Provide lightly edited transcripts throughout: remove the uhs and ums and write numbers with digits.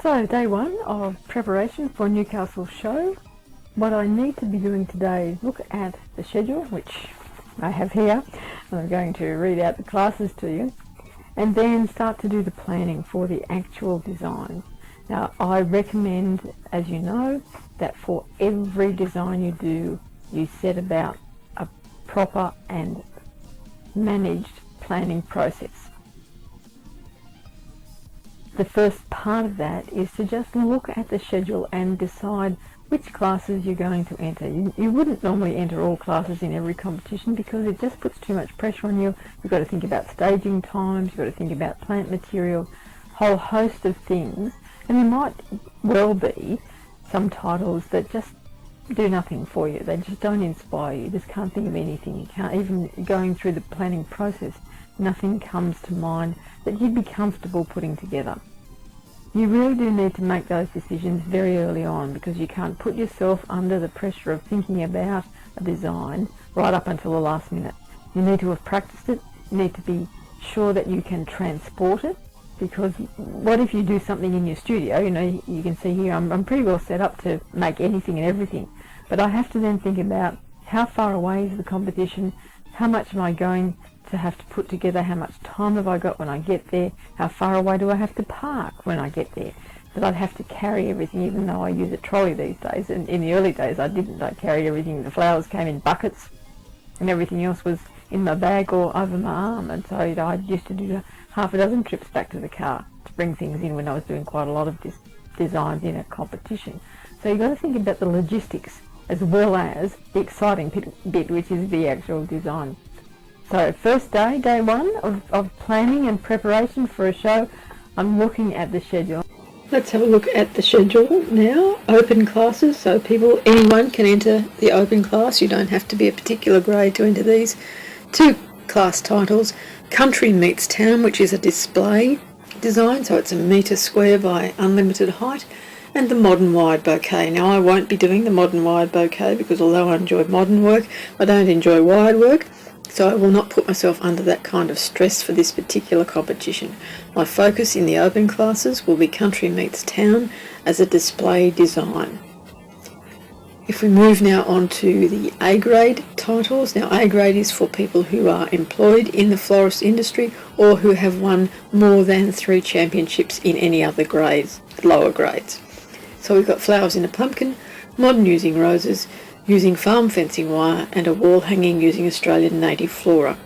So, day one of preparation for Newcastle show. What I need to be doing today is look at the schedule, which I have here, and I'm going to read out the classes to you, and then start to do the planning for the actual design. Now, I recommend, as you know, that for every design you do, you set about a proper and managed planning process. The first part of that is to just look at the schedule and decide which classes you're going to enter. You wouldn't normally enter all classes in every competition because it just puts too much pressure on you. You've got to think about staging times, you've got to think about plant material, whole host of things, and there might well be some titles that just do nothing for you. They just don't inspire you. You just can't think of anything. You can't, even going through the planning process, nothing comes to mind that you'd be comfortable putting together. You really do need to make those decisions very early on because you can't put yourself under the pressure of thinking about a design right up until the last minute. You need to have practiced it. You need to be sure that you can transport it, because what if you do something in your studio? You know, you can see here I'm pretty well set up to make anything and everything, but I have to then think about how far away is the competition, how much am I going to have to put together, how much time have I got when I get there, how far away do I have to park when I get there, that I'd have to carry everything, even though I use a trolley these days, and in the early days I didn't. I carried everything. The flowers came in buckets and everything else was in my bag or over my arm, and so I used to do half a dozen trips back to the car to bring things in when I was doing quite a lot of designs in a competition. So you've got to think about the logistics as well as the exciting bit, which is the actual design. So first day, day one of planning and preparation for a show, I'm looking at the schedule. Let's have a look at the schedule now. Open classes, so anyone can enter the open class. You don't have to be a particular grade to enter these. 2 class titles: Country Meets Town, which is a display design, so it's a metre square by unlimited height, and the Modern Wide Bouquet. Now, I won't be doing the Modern Wide Bouquet because although I enjoy modern work, I don't enjoy wide work. So I will not put myself under that kind of stress for this particular competition. My focus in the open classes will be Country Meets Town as a display design. If we move now on to the A grade titles. Now, A grade is for people who are employed in the florist industry or who have won more than 3 championships in any other grades, lower grades. So we've got Flowers in a Pumpkin, Modern using roses, using farm fencing wire, and a wall hanging using Australian native flora.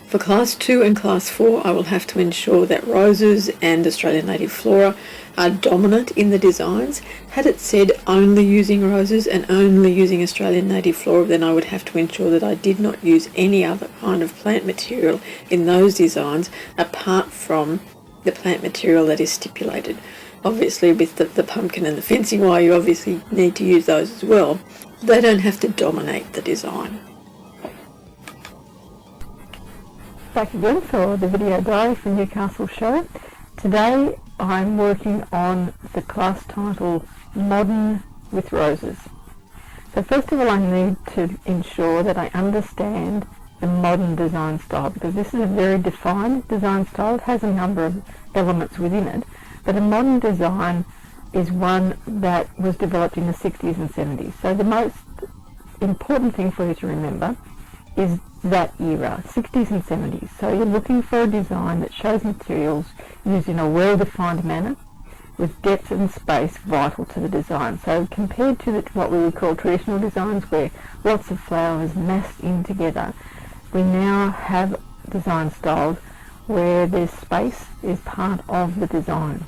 For Class 2 and Class 4, I will have to ensure that roses and Australian native flora are dominant in the designs. Had it said only using roses and only using Australian native flora, then I would have to ensure that I did not use any other kind of plant material in those designs apart from the plant material that is stipulated. Obviously, with the pumpkin and the fencing wire, you obviously need to use those as well. They don't have to dominate the design. Back again for the video diary for Newcastle show. Today I'm working on the class title Modern with Roses. So first of all, I need to ensure that I understand the modern design style, because this is a very defined design style. It has a number of elements within it, but a modern design is one that was developed in the 60s and 70s. So the most important thing for you to remember is that era, 60s and 70s. So you're looking for a design that shows materials used in a well-defined manner with depth and space vital to the design. So compared to what we would call traditional designs where lots of flowers massed in together, we now have design styles where there's space is part of the design.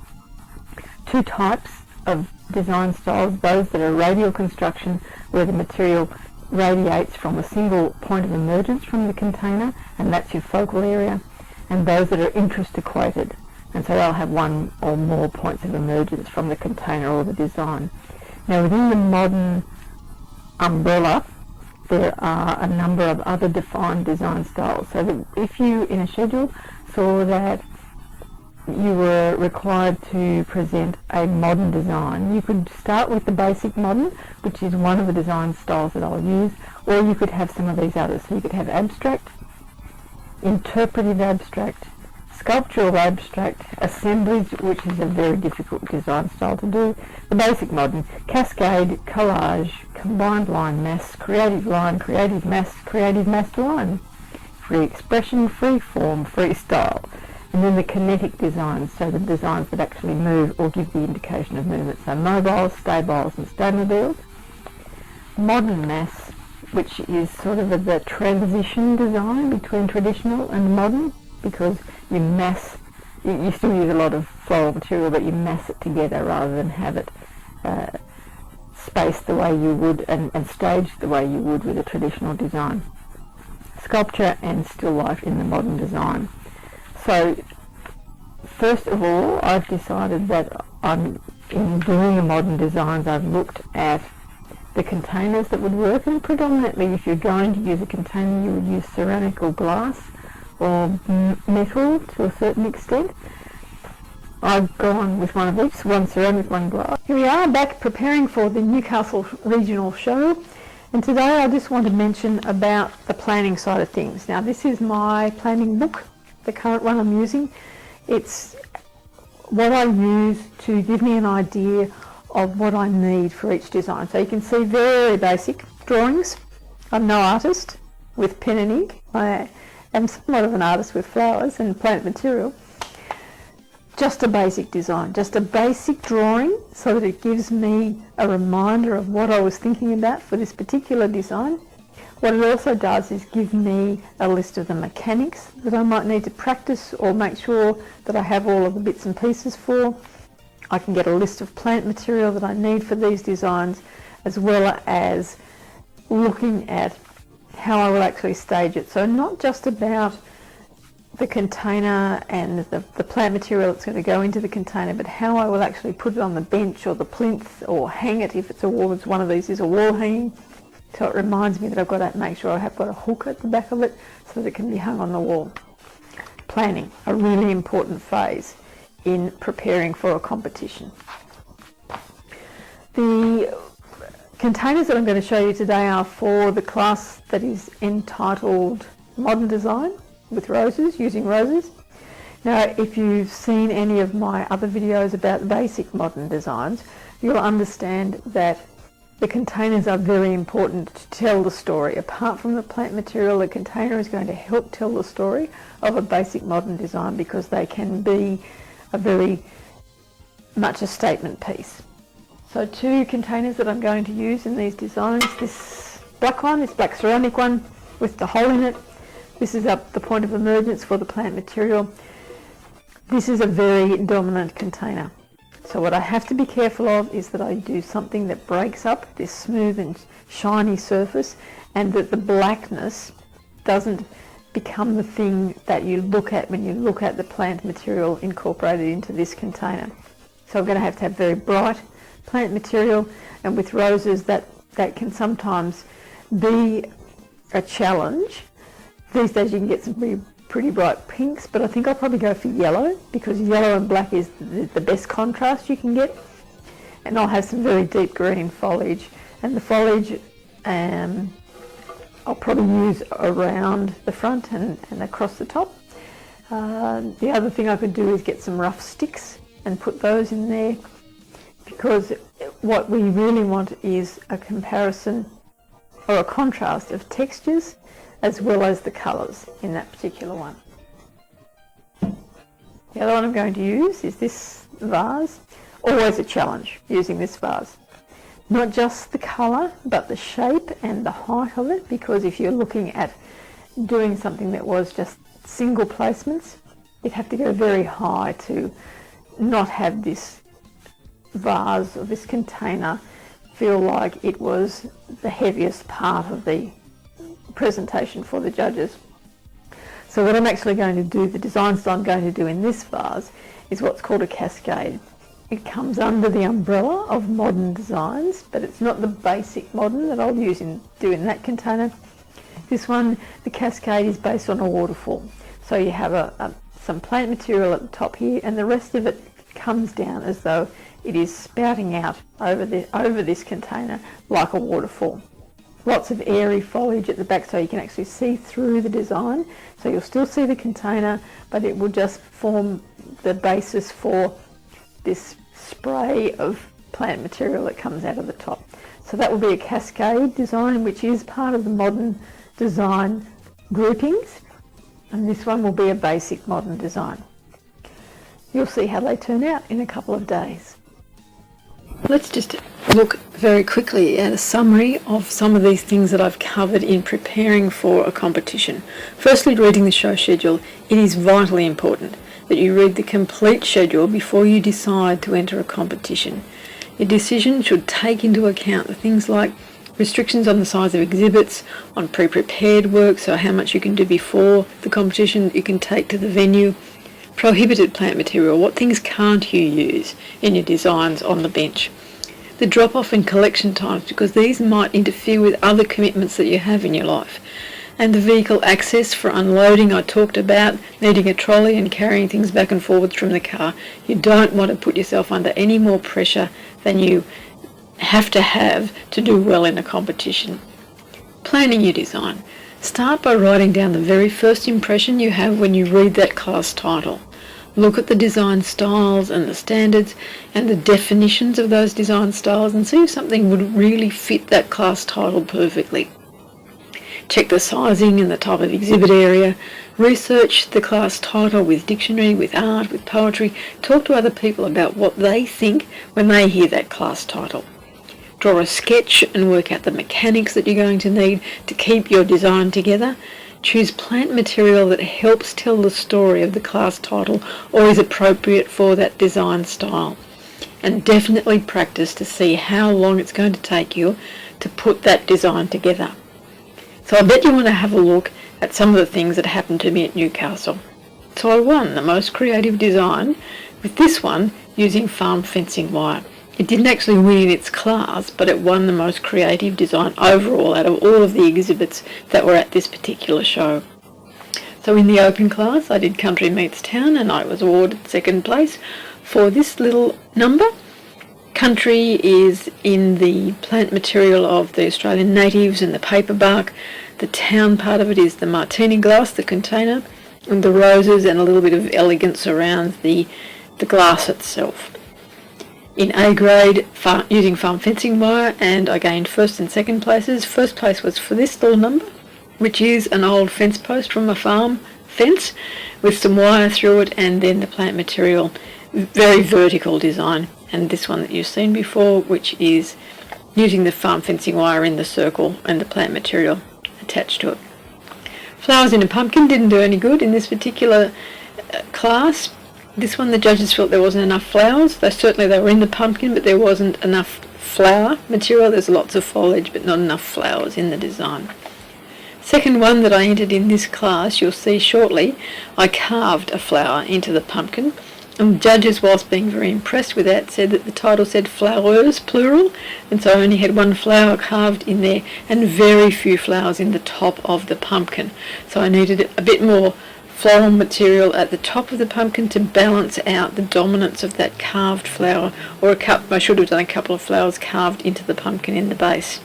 2 types of design styles: those that are radial construction, where the material radiates from a single point of emergence from the container, and that's your focal area, and those that are interest-equated, and so they'll have one or more points of emergence from the container or the design. Now, within the modern umbrella, there are a number of other defined design styles. So that if you, in a schedule, saw that you were required to present a modern design, you could start with the basic modern, which is one of the design styles that I'll use, or you could have some of these others. So you could have abstract, interpretive abstract, Sculptural abstract, assemblage, which is a very difficult design style to do, the basic modern, cascade, collage, combined line mass, creative line mass line, free expression, free form, free style, and then the kinetic designs, so the designs that actually move or give the indication of movement, so mobiles, stabiles and stamobiles. Modern mass, which is sort of the transition design between traditional and modern, because you still use a lot of floral material, but you mass it together rather than have it spaced the way you would and staged the way you would with a traditional design. Sculpture and still life in the modern design. So first of all, I've decided that in doing the modern designs, I've looked at the containers that would work, and predominantly if you're going to use a container, you would use ceramic or glass or metal to a certain extent. I've gone with one of each, one ceramic, one glass. Here we are back preparing for the Newcastle Regional Show, and today I just want to mention about the planning side of things. Now this is my planning book, the current one I'm using. It's what I use to give me an idea of what I need for each design. So you can see very basic drawings. I'm no artist with pen and ink. I am somewhat of an artist with flowers and plant material. Just a basic design, just a basic drawing, so that it gives me a reminder of what I was thinking about for this particular design. What it also does is give me a list of the mechanics that I might need to practice or make sure that I have all of the bits and pieces for. I can get a list of plant material that I need for these designs, as well as looking at how I will actually stage it. So not just about the container and the plant material that's going to go into the container, but how I will actually put it on the bench or the plinth or hang it if it's a wall. One of these is a wall hanging. So it reminds me that I've got to make sure I have got a hook at the back of it so that it can be hung on the wall. Planning, a really important phase in preparing for a competition. The containers that I'm going to show you today are for the class that is entitled Modern Design with Roses, using roses. Now, if you've seen any of my other videos about basic modern designs, you'll understand that the containers are very important to tell the story. Apart from the plant material, the container is going to help tell the story of a basic modern design, because they can be a very much a statement piece. So two containers that I'm going to use in these designs, this black one, this black ceramic one with the hole in it. This is up the point of emergence for the plant material. This is a very dominant container. So what I have to be careful of is that I do something that breaks up this smooth and shiny surface, and that the blackness doesn't become the thing that you look at when you look at the plant material incorporated into this container. So I'm going to have very bright plant material, and with roses that can sometimes be a challenge. These days you can get some pretty bright pinks, but I think I'll probably go for yellow, because yellow and black is the best contrast you can get. And I'll have some very deep green foliage, and the foliage I'll probably use around the front and across the top. The other thing I could do is get some rough sticks and put those in there, because what we really want is a comparison or a contrast of textures as well as the colours in that particular one. The other one I'm going to use is this vase. Always a challenge using this vase. Not just the colour, but the shape and the height of it, because if you're looking at doing something that was just single placements, you'd have to go very high to not have this vase or this container feel like it was the heaviest part of the presentation for the judges. So what I'm actually going to do, the designs that I'm going to do in this vase, is what's called a cascade. It comes under the umbrella of modern designs, but it's not the basic modern that I'll do in that container. This one, the cascade, is based on a waterfall. So you have some plant material at the top here, and the rest of it comes down as though it is spouting out over this container like a waterfall. lots of airy foliage at the back so you can actually see through the design. So you'll still see the container, but it will just form the basis for this spray of plant material that comes out of the top. So that will be a cascade design, which is part of the modern design groupings, and this one will be a basic modern design. You'll see how they turn out in a couple of days. Let's just look very quickly at a summary of some of these things that I've covered in preparing for a competition. Firstly, reading the show schedule. It is vitally important that you read the complete schedule before you decide to enter a competition. Your decision should take into account the things like restrictions on the size of exhibits, on pre-prepared work, so how much you can do before the competition you can take to the venue, prohibited plant material, what things can't you use in your designs on the bench, the drop-off and collection times, because these might interfere with other commitments that you have in your life, and the vehicle access for unloading. I talked about needing a trolley and carrying things back and forwards from the car. You don't want to put yourself under any more pressure than you have to do well in a competition. Planning your design. Start by writing down the very first impression you have when you read that class title. Look at the design styles and the standards and the definitions of those design styles and see if something would really fit that class title perfectly. Check the sizing and the type of exhibit area. Research the class title with dictionary, with art, with poetry. Talk to other people about what they think when they hear that class title. Draw a sketch and work out the mechanics that you're going to need to keep your design together. Choose plant material that helps tell the story of the class title or is appropriate for that design style. And definitely practice to see how long it's going to take you to put that design together. So I bet you want to have a look at some of the things that happened to me at Newcastle. So I won the most creative design with this one using farm fencing wire. It didn't actually win in its class, but it won the most creative design overall out of all of the exhibits that were at this particular show. So in the open class, I did Country Meets Town, and I was awarded second place for this little number. Country is in the plant material of the Australian natives and the paper bark. The town part of it is the martini glass, the container, and the roses, and a little bit of elegance around the glass itself. In A grade, using farm fencing wire, and I gained first and second places. First place was for this little number, which is an old fence post from a farm fence with some wire through it, and then the plant material, very vertical design. And this one that you've seen before, which is using the farm fencing wire in the circle and the plant material attached to it. Flowers in a pumpkin didn't do any good in this particular class. This one, the judges felt there wasn't enough flowers. Certainly they were in the pumpkin, but there wasn't enough flower material. There's lots of foliage, but not enough flowers in the design. Second one that I entered in this class, you'll see shortly, I carved a flower into the pumpkin. And judges, whilst being very impressed with that, said that the title said flowers, plural, and so I only had one flower carved in there and very few flowers in the top of the pumpkin. So I needed a bit more floral material at the top of the pumpkin to balance out the dominance of that carved flower, or I should have done a couple of flowers carved into the pumpkin in the base.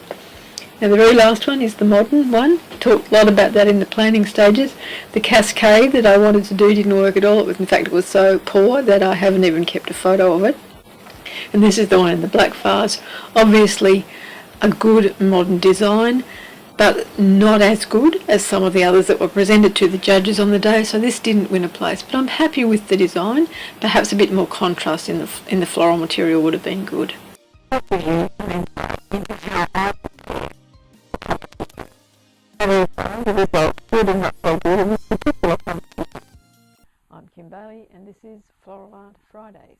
Now the very last one is the modern one. Talked a lot about that in the planning stages. The cascade that I wanted to do didn't work at all. In fact, it was so poor that I haven't even kept a photo of it. And this is the one in the black vase. Obviously a good modern design, but not as good as some of the others that were presented to the judges on the day, so this didn't win a place. But I'm happy with the design. Perhaps a bit more contrast in the floral material would have been good. I'm Kim Bailey, and this is Floral Art Fridays.